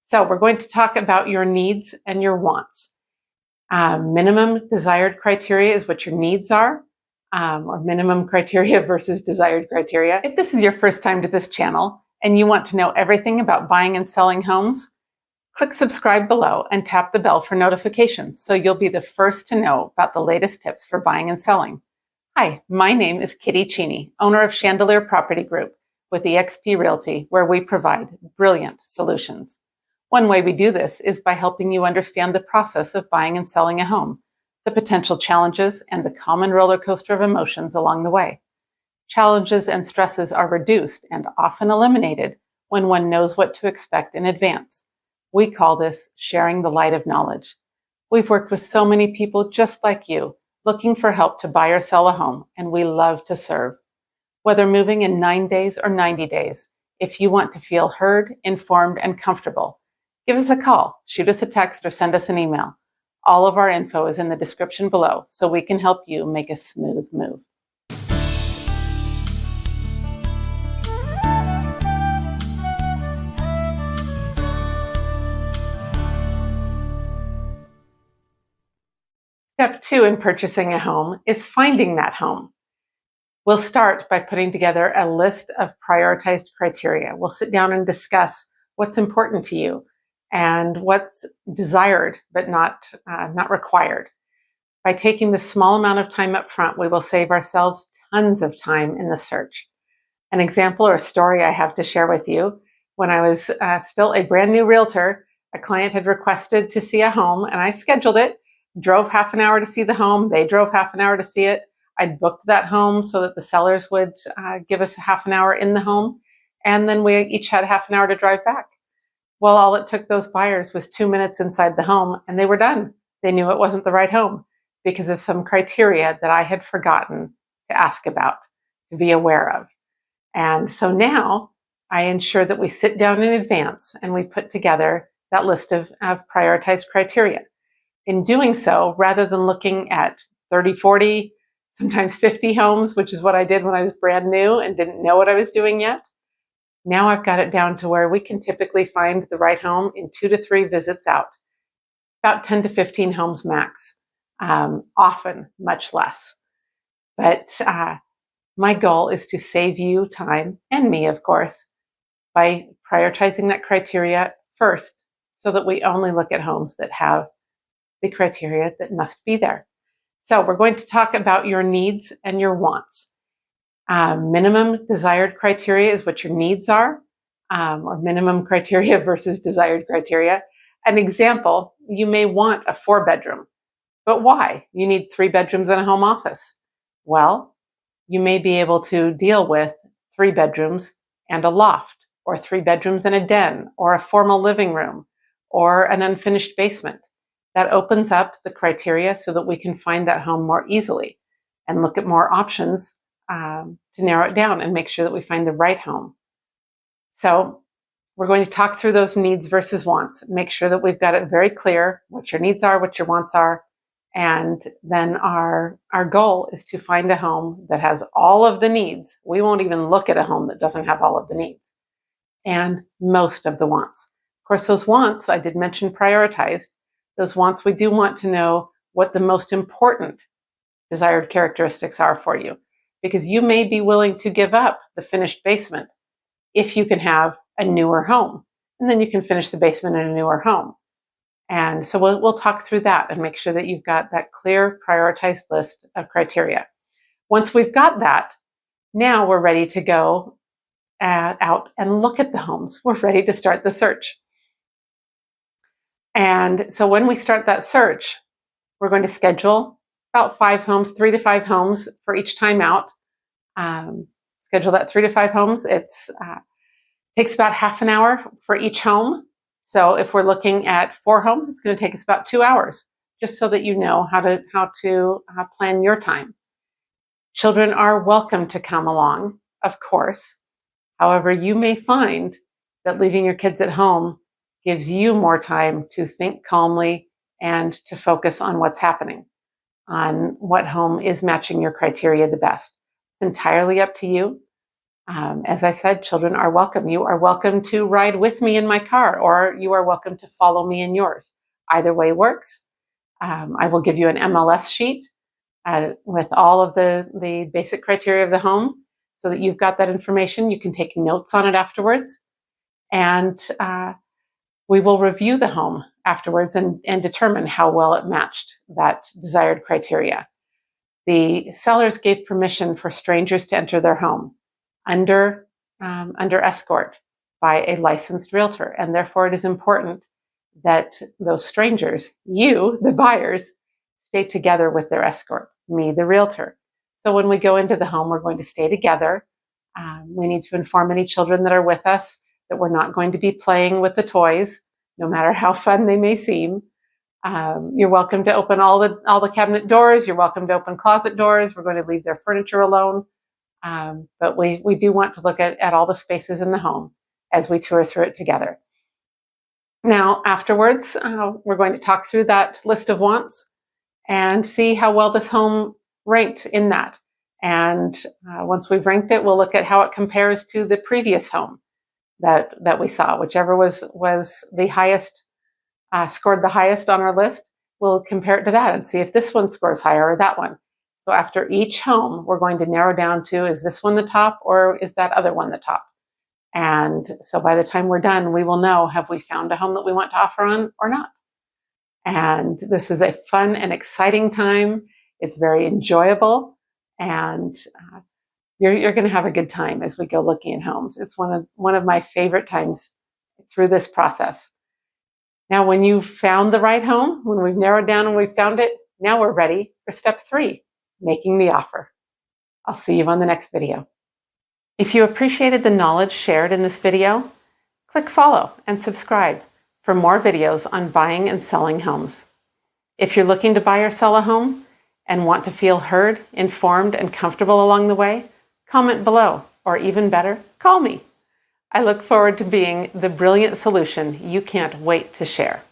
So we're going to talk about your needs and your wants. Minimum desired criteria is what your needs are, or minimum criteria versus desired criteria. If this is your first time to this channel and you want to know everything about buying and selling homes, click subscribe below and tap the bell for notifications so you'll be the first to know about the latest tips for buying and selling. Hi, my name is Kitty Cheney, owner of Chandelier Property Group with eXp Realty, where we provide brilliant solutions. One way we do this is by helping you understand the process of buying and selling a home, the potential challenges, and the common roller coaster of emotions along the way. Challenges and stresses are reduced and often eliminated when one knows what to expect in advance. We call this sharing the light of knowledge. We've worked with so many people just like you, looking for help to buy or sell a home, and we love to serve. Whether moving in 9 days or 90 days, if you want to feel heard, informed, and comfortable, give us a call, shoot us a text, or send us an email. All of our info is in the description below, so we can help you make a smooth move. Step 2 in purchasing a home is finding that home. We'll start by putting together a list of prioritized criteria. We'll sit down and discuss what's important to you and what's desired but not required. By taking the small amount of time up front, we will save ourselves tons of time in the search. An example or a story I have to share with you. When I was still a brand new realtor, a client had requested to see a home, and I scheduled it, drove half an hour to see the home. They drove half an hour to see it. I'd booked that home so that the sellers would give us half an hour in the home, and then we each had half an hour to drive back. Well, all it took those buyers was 2 minutes inside the home, and they were done. They knew it wasn't the right home because of some criteria that I had forgotten to ask about, to be aware of. And so now I ensure that we sit down in advance and we put together that list of prioritized criteria. In doing so, rather than looking at 30, 40, sometimes 50 homes, which is what I did when I was brand new and didn't know what I was doing yet, now I've got it down to where we can typically find the right home in 2 to 3 visits out, about 10 to 15 homes max, often much less. But my goal is to save you time, and me, of course, by prioritizing that criteria first so that we only look at homes that have the criteria that must be there. So we're going to talk about your needs and your wants. Minimum desired criteria is what your needs are, or minimum criteria versus desired criteria. An example, you may want a 4-bedroom, but why? You need 3 bedrooms and a home office. Well, you may be able to deal with 3 bedrooms and a loft, or 3 bedrooms and a den, or a formal living room, or an unfinished basement. That opens up the criteria so that we can find that home more easily and look at more options to narrow it down and make sure that we find the right home. So we're going to talk through those needs versus wants, make sure that we've got it very clear what your needs are, what your wants are, and then our goal is to find a home that has all of the needs. We won't even look at a home that doesn't have all of the needs and most of the wants. Of course, those wants, I did mention prioritized. Those wants, we do want to know what the most important desired characteristics are for you, because you may be willing to give up the finished basement if you can have a newer home, and then you can finish the basement in a newer home. And so we'll talk through that and make sure that you've got that clear prioritized list of criteria. Once we've got that, now we're ready to go out and look at the homes. We're ready to start the search. And so when we start that search, we're going to schedule about 5 homes, 3 to 5 homes for each time out. Schedule that 3 to 5 homes. It takes about half an hour for each home. So if we're looking at 4 homes, it's going to take us about 2 hours, just so that you know how to plan your time. Children are welcome to come along, of course. However, you may find that leaving your kids at home gives you more time to think calmly and to focus on what's happening, on what home is matching your criteria the best. It's entirely up to you. As I said, children are welcome. You are welcome to ride with me in my car, or you are welcome to follow me in yours. Either way works. I will give you an MLS sheet with all of the basic criteria of the home so that you've got that information. You can take notes on it afterwards. And we will review the home afterwards and determine how well it matched that desired criteria. The sellers gave permission for strangers to enter their home under escort by a licensed realtor. And therefore, it is important that those strangers, you, the buyers, stay together with their escort, me, the realtor. So when we go into the home, we're going to stay together. We need to inform any children that are with us that we're not going to be playing with the toys, no matter how fun they may seem. You're welcome to open all the cabinet doors. You're welcome to open closet doors. We're going to leave their furniture alone. But we do want to look at all the spaces in the home as we tour through it together. Now, afterwards, we're going to talk through that list of wants and see how well this home ranked in that. And once we've ranked it, we'll look at how it compares to the previous home that we saw. Whichever was the highest, scored the highest on our list, we'll compare it to that and see if this one scores higher or that one. So after each home, we're going to narrow down to, is this one the top or is that other one the top? And so by the time we're done, we will know, have we found a home that we want to offer on or not? And this is a fun and exciting time. It's very enjoyable, and you're going to have a good time as we go looking at homes. It's one of my favorite times through this process. Now, when you've found the right home, when we've narrowed down and we've found it, now we're ready for step 3, making the offer. I'll see you on the next video. If you appreciated the knowledge shared in this video, click follow and subscribe for more videos on buying and selling homes. If you're looking to buy or sell a home and want to feel heard, informed, and comfortable along the way, comment below, or even better, call me. I look forward to being the brilliant solution you can't wait to share.